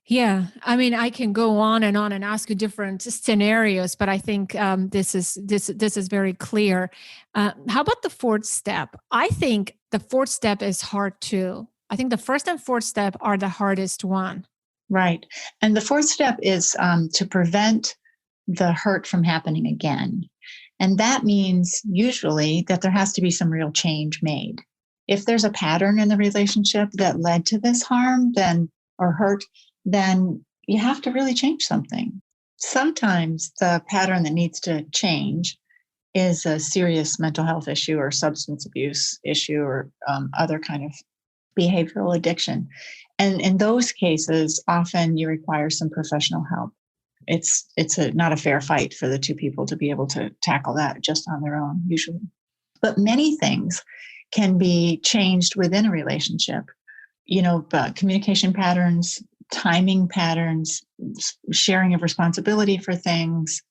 Yeah. I mean, I can go on and ask you different scenarios, but I think this is very clear. How about the fourth step? I think the fourth step is hard too. I think the first and fourth step are the hardest one. Right. And the fourth step is to prevent the hurt from happening again. And that means usually that there has to be some real change made. If there's a pattern in the relationship that led to this harm or hurt, then you have to really change something. Sometimes the pattern that needs to change is a serious mental health issue or substance abuse issue or other kind of behavioral addiction. And in those cases, often you require some professional help. It's not a fair fight for the two people to be able to tackle that just on their own, usually. But many things can be changed within a relationship. Communication patterns, timing patterns, sharing of responsibility for things,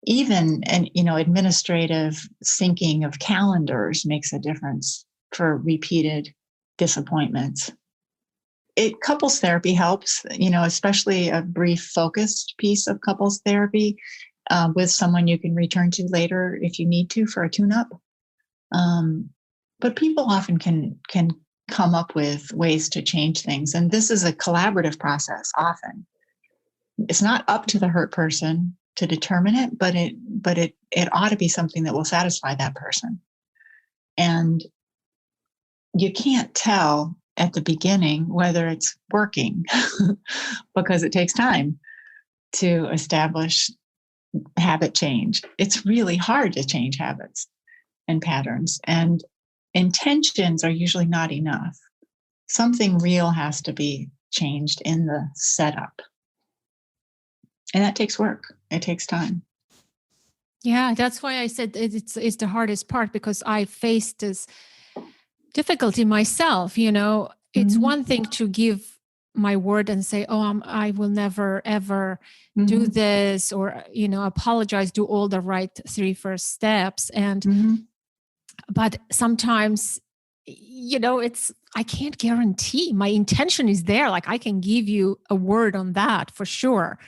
even administrative syncing of calendars makes a difference for repeated disappointments. Couples therapy helps, especially a brief focused piece of couples therapy with someone you can return to later if you need to for a tune-up. But people often can come up with ways to change things. And this is a collaborative process often. It's not up to the hurt person to determine it, but it ought to be something that will satisfy that person. And you can't tell at the beginning whether it's working because it takes time to establish habit change. It's really hard to change habits and patterns, and intentions are usually not enough. Something real has to be changed in the setup. And that takes work. It takes time. Yeah, that's why I said it's the hardest part, because I faced this difficulty myself. It's one thing to give my word and say, oh, I will never, ever do this, or, apologize, do all the right 3 first steps. But sometimes, I can't guarantee. My intention is there. Like, I can give you a word on that for sure.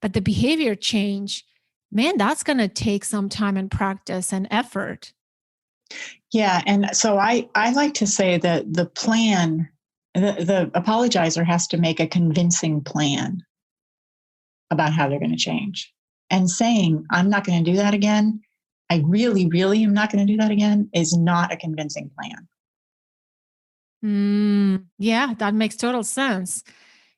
But the behavior change, man, that's going to take some time and practice and effort. Yeah. And so I like to say that the plan, the apologizer has to make a convincing plan about how they're going to change. And saying, I'm not going to do that again, I really, really am not going to do that again, is not a convincing plan. Yeah, that makes total sense.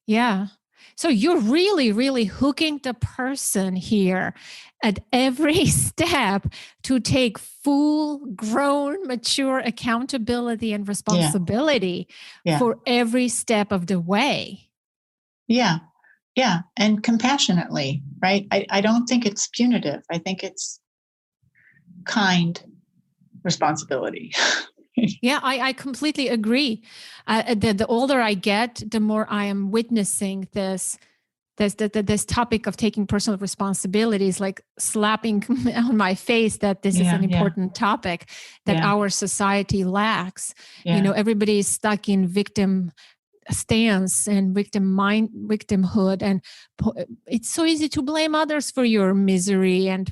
Yeah. So you're really, really hooking the person here at every step to take full grown, mature accountability and responsibility for every step of the way. Yeah. Yeah. And compassionately, right? I don't think it's punitive. I think it's kind responsibility. Yeah, I completely agree. The older I get, the more I am witnessing this topic of taking personal responsibilities, like slapping on my face that this is an important topic that our society lacks. Everybody is stuck in victim stance and victimhood, and it's so easy to blame others for your misery and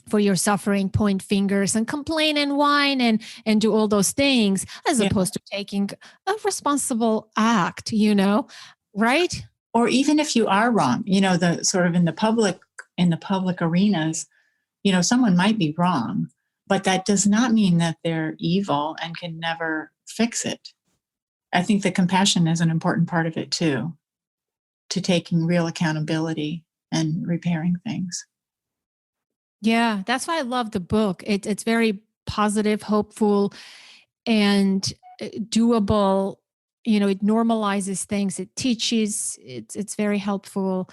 for your suffering, point fingers and complain and whine and do all those things, as opposed to taking a responsible act, right? Or even if you are wrong, the sort of in the public arenas, someone might be wrong, but that does not mean that they're evil and can never fix it. I think the compassion is an important part of it too, to taking real accountability and repairing things. Yeah, that's why I love the book. It's very positive, hopeful, and doable. It normalizes things. It teaches. It's very helpful.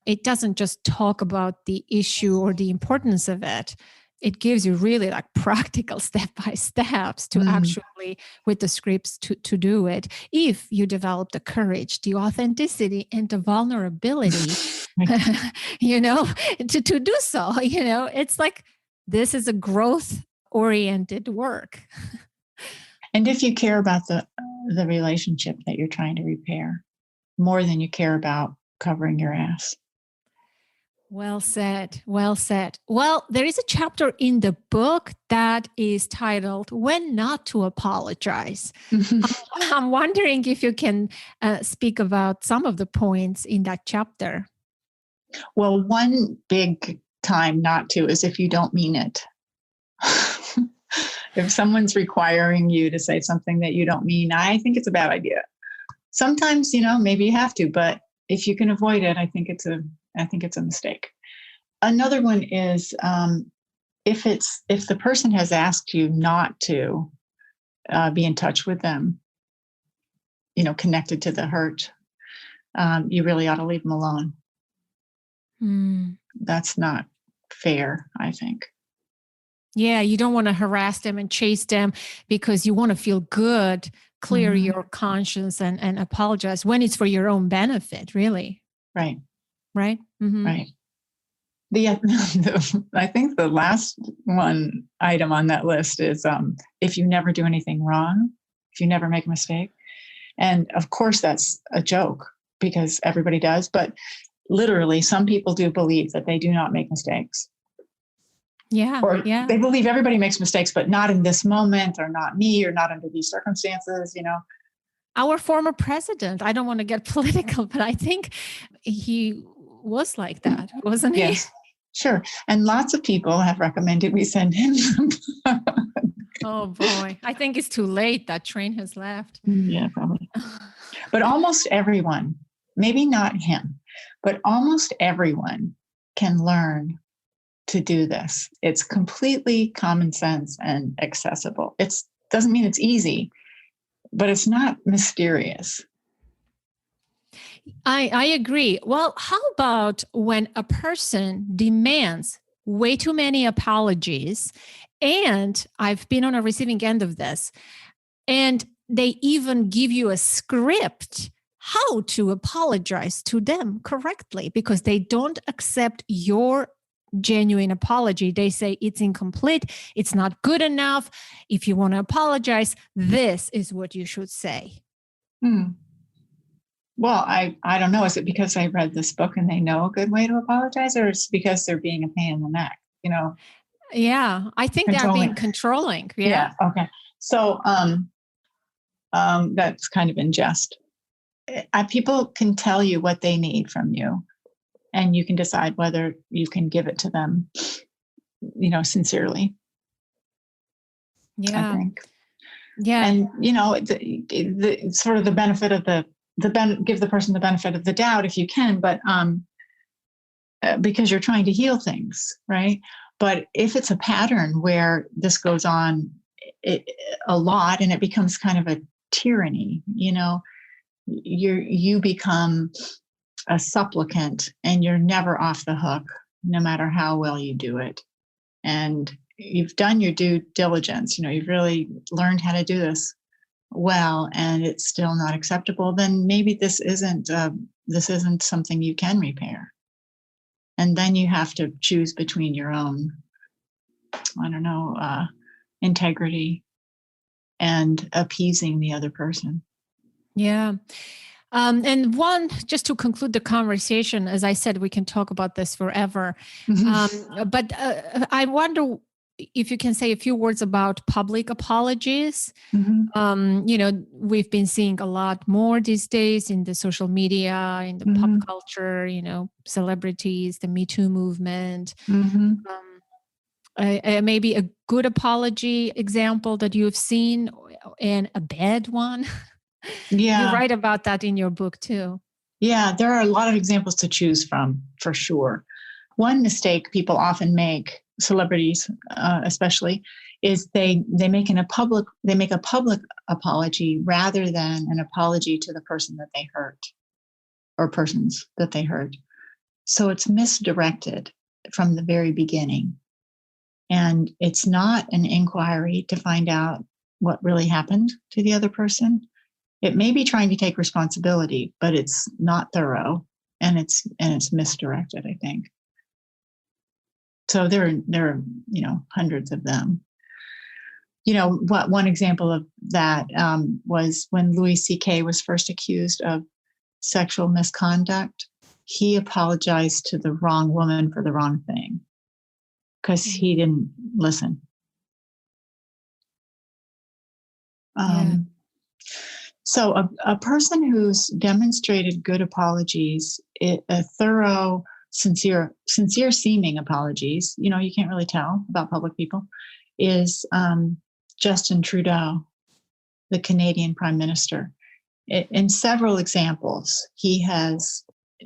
It doesn't just talk about the issue or the importance of it. It gives you really like practical step-by-steps to actually, with the scripts, to do it. If you develop the courage, the authenticity, and the vulnerability, to do so, it's like, this is a growth-oriented work. And if you care about the relationship that you're trying to repair more than you care about covering your ass. Well said. Well said. Well, there is a chapter in the book that is titled "When Not to Apologize." I'm wondering if you can speak about some of the points in that chapter. Well, one big time not to is if you don't mean it. If someone's requiring you to say something that you don't mean, I think it's a bad idea. Sometimes, maybe you have to, but if you can avoid it, I think it's a mistake. Another one is if the person has asked you not to be in touch with them, connected to the hurt, you really ought to leave them alone. That's not fair, I think. Yeah, you don't want to harass them and chase them because you want to feel good, clear your conscience and apologize when it's for your own benefit, really. Right. Right? Right. I think the last one item on that list is if you never do anything wrong, if you never make a mistake. And of course, that's a joke because everybody does. But literally, some people do believe that they do not make mistakes. Yeah. Or they believe everybody makes mistakes, but not in this moment, or not me, or not under these circumstances, Our former president, I don't want to get political, but I think he was like that, wasn't he? Yes, sure. And lots of people have recommended we send him some. Oh boy, I think it's too late. That train has left. Yeah, probably. But almost everyone, maybe not him, but almost everyone can learn to do this. It's completely common sense and accessible. It doesn't mean it's easy, but it's not mysterious. I agree. Well, how about when a person demands way too many apologies, and I've been on a receiving end of this, and they even give you a script how to apologize to them correctly because they don't accept your genuine apology. They say it's incomplete, it's not good enough. If you want to apologize, this is what you should say. Well, I don't know. Is it because I read this book and they know a good way to apologize, or it's because they're being a pain in the neck, Yeah, I think they're being controlling. Yeah. Okay. So that's kind of in jest. People can tell you what they need from you, and you can decide whether you can give it to them, sincerely. Yeah. I think. Yeah. And, the sort of the benefit of give the person the benefit of the doubt if you can, but because you're trying to heal things, right? But if it's a pattern where this goes on a lot and it becomes kind of a tyranny, you become a supplicant and you're never off the hook, no matter how well you do it. And you've done your due diligence, you've really learned how to do this well, and it's still not acceptable, then maybe this isn't something you can repair. And then you have to choose between your own, integrity and appeasing the other person. Yeah. And just to conclude the conversation, as I said, we can talk about this forever. But I wonder if you can say a few words about public apologies. We've been seeing a lot more these days in the social media, in the pop culture, celebrities, the Me Too movement. Maybe a good apology example that you've seen and a bad one. Yeah. You write about that in your book too. Yeah, there are a lot of examples to choose from, for sure. One mistake people often make, celebrities especially, is they make a public apology rather than an apology to the person that they hurt or persons that they hurt. So it's misdirected from the very beginning. And it's not an inquiry to find out what really happened to the other person. It may be trying to take responsibility, but it's not thorough and it's misdirected, I think. So there are hundreds of them. One example of that was when Louis C.K. was first accused of sexual misconduct. He apologized to the wrong woman for the wrong thing because he didn't listen. So a person who's demonstrated good apologies, a thorough, sincere seeming apologies, you can't really tell about public people, is Justin Trudeau, the Canadian Prime Minister. In several examples, he has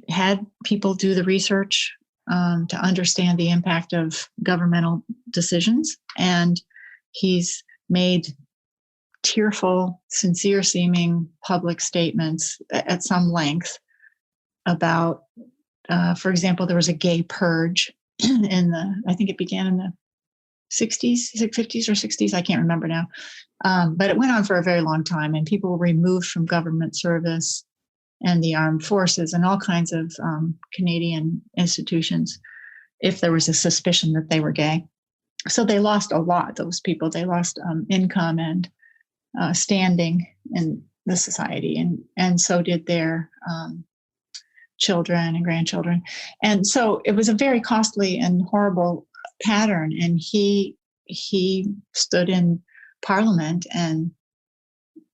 had people do the research to understand the impact of governmental decisions, and he's made tearful, sincere-seeming public statements at some length about, for example, there was a gay purge I think it began in the 60s, 50s or 60s, I can't remember now. But it went on for a very long time, and people were removed from government service and the armed forces and all kinds of Canadian institutions if there was a suspicion that they were gay. So they lost a lot, those people. They lost income and standing in the society, and so did their children and grandchildren. And so it was a very costly and horrible pattern. And he stood in Parliament and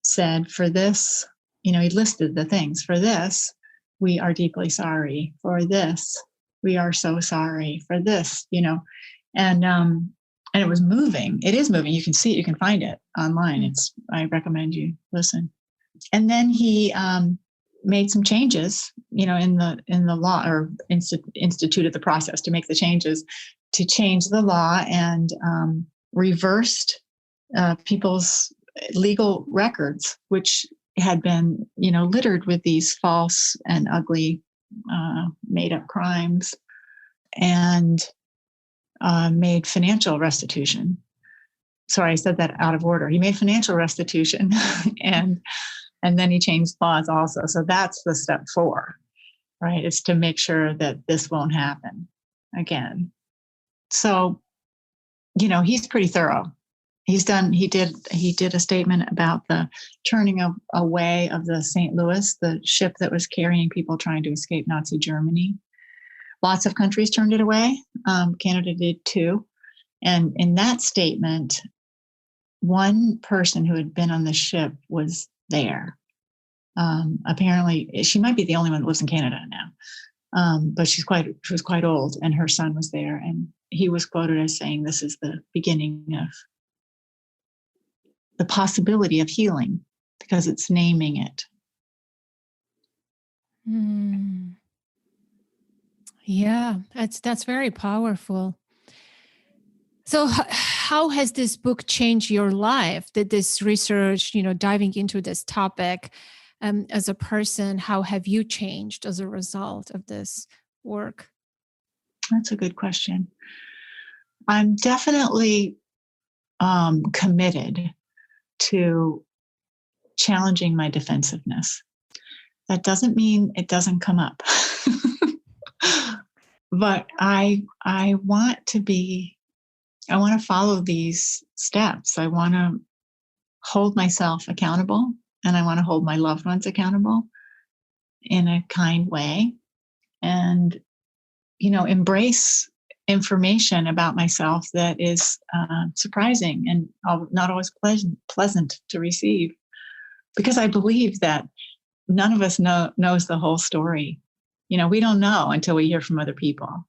said, for this, he listed the things. For this, we are deeply sorry for this. We are so sorry for this, and it was moving. It is moving. You can see it. You can find it online. I recommend you listen. And then he made some changes, in the law, or instituted the process to make the changes to change the law, and reversed people's legal records, which had been, littered with these false and ugly made up crimes, and made financial restitution. Sorry, I said that out of order. He made financial restitution and then he changed laws also. So that's the step 4, right? It's to make sure that this won't happen again. So, he's pretty thorough. He did a statement about the turning away of the St. Louis, the ship that was carrying people trying to escape Nazi Germany. Lots of countries turned it away. Canada did too. And in that statement, one person who had been on the ship was there. Apparently, she might be the only one that lives in Canada now. But she was quite old, and her son was there. And he was quoted as saying, "This is the beginning of the possibility of healing," because it's naming it. Yeah, that's very powerful. So how has this book changed your life? Did this research, diving into this topic as a person, how have you changed as a result of this work? That's a good question. I'm definitely committed to challenging my defensiveness. That doesn't mean it doesn't come up. But I want to follow these steps. I want to hold myself accountable, and I want to hold my loved ones accountable in a kind way, and, embrace information about myself that is surprising and not always pleasant to receive, because I believe that none of us knows the whole story. We don't know until we hear from other people.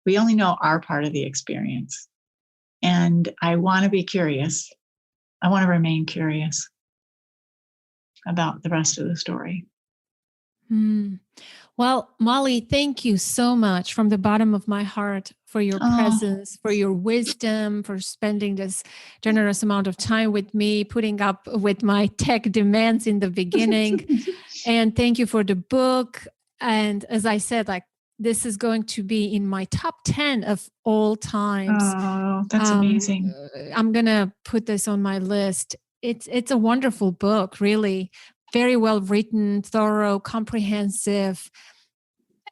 We only know our part of the experience. And I want to be curious. I want to remain curious about the rest of the story. Well, Molly, thank you so much from the bottom of my heart for your presence, for your wisdom, for spending this generous amount of time with me, putting up with my tech demands in the beginning. And thank you for the book. And as I said, this is going to be in my top 10 of all times. Oh, that's amazing. I'm going to put this on my list. It's a wonderful book, really. Very well written, thorough, comprehensive.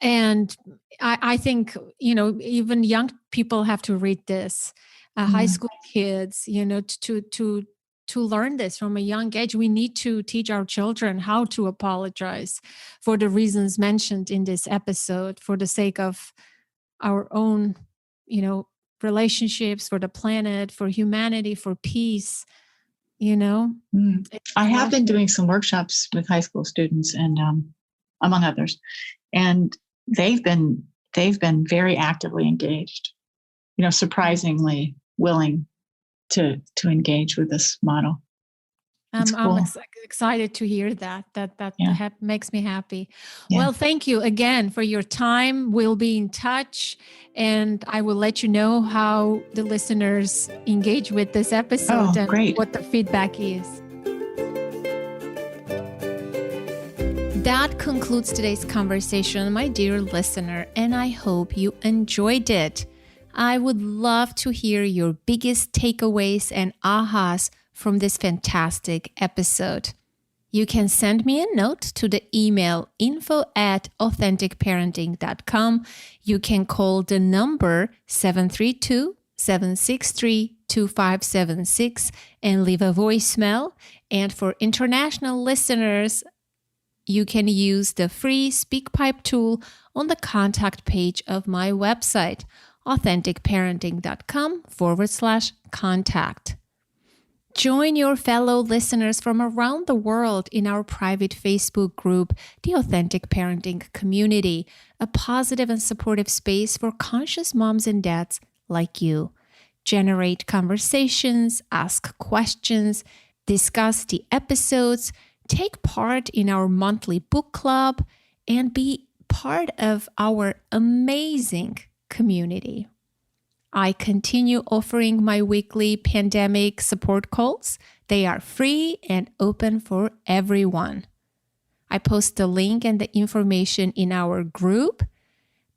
And I think, even young people have to read this. High school kids, to learn this from a young age. We need to teach our children how to apologize for the reasons mentioned in this episode, for the sake of our own, relationships, for the planet, for humanity, for peace, I have been doing some workshops with high school students, and among others, and they've been very actively engaged, surprisingly willing to engage with this model. I'm excited to hear that. That makes me happy. Yeah. Well, thank you again for your time. We'll be in touch, and I will let you know how the listeners engage with this episode and great. What the feedback is. That concludes today's conversation, my dear listener, and I hope you enjoyed it. I would love to hear your biggest takeaways and ahas from this fantastic episode. You can send me a note to the email info@authenticparenting.com. You can call the number 732-763-2576 and leave a voicemail. And for international listeners, you can use the free SpeakPipe tool on the contact page of my website, authenticparenting.com/contact. Join your fellow listeners from around the world in our private Facebook group, The Authentic Parenting Community, a positive and supportive space for conscious moms and dads like you. Generate conversations, ask questions, discuss the episodes, take part in our monthly book club, and be part of our amazing community. I continue offering my weekly pandemic support calls. They are free and open for everyone. I post the link and the information in our group,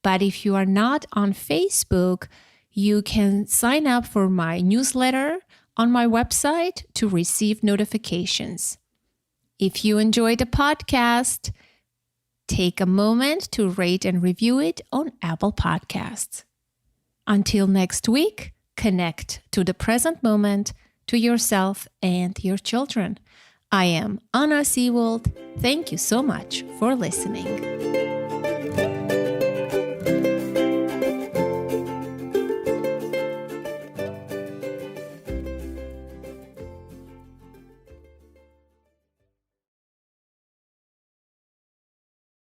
but if you are not on Facebook, you can sign up for my newsletter on my website to receive notifications. If you enjoyed the podcast, take a moment to rate and review it on Apple Podcasts. Until next week, connect to the present moment, to yourself and your children. I am Anna Seawold. Thank you so much for listening.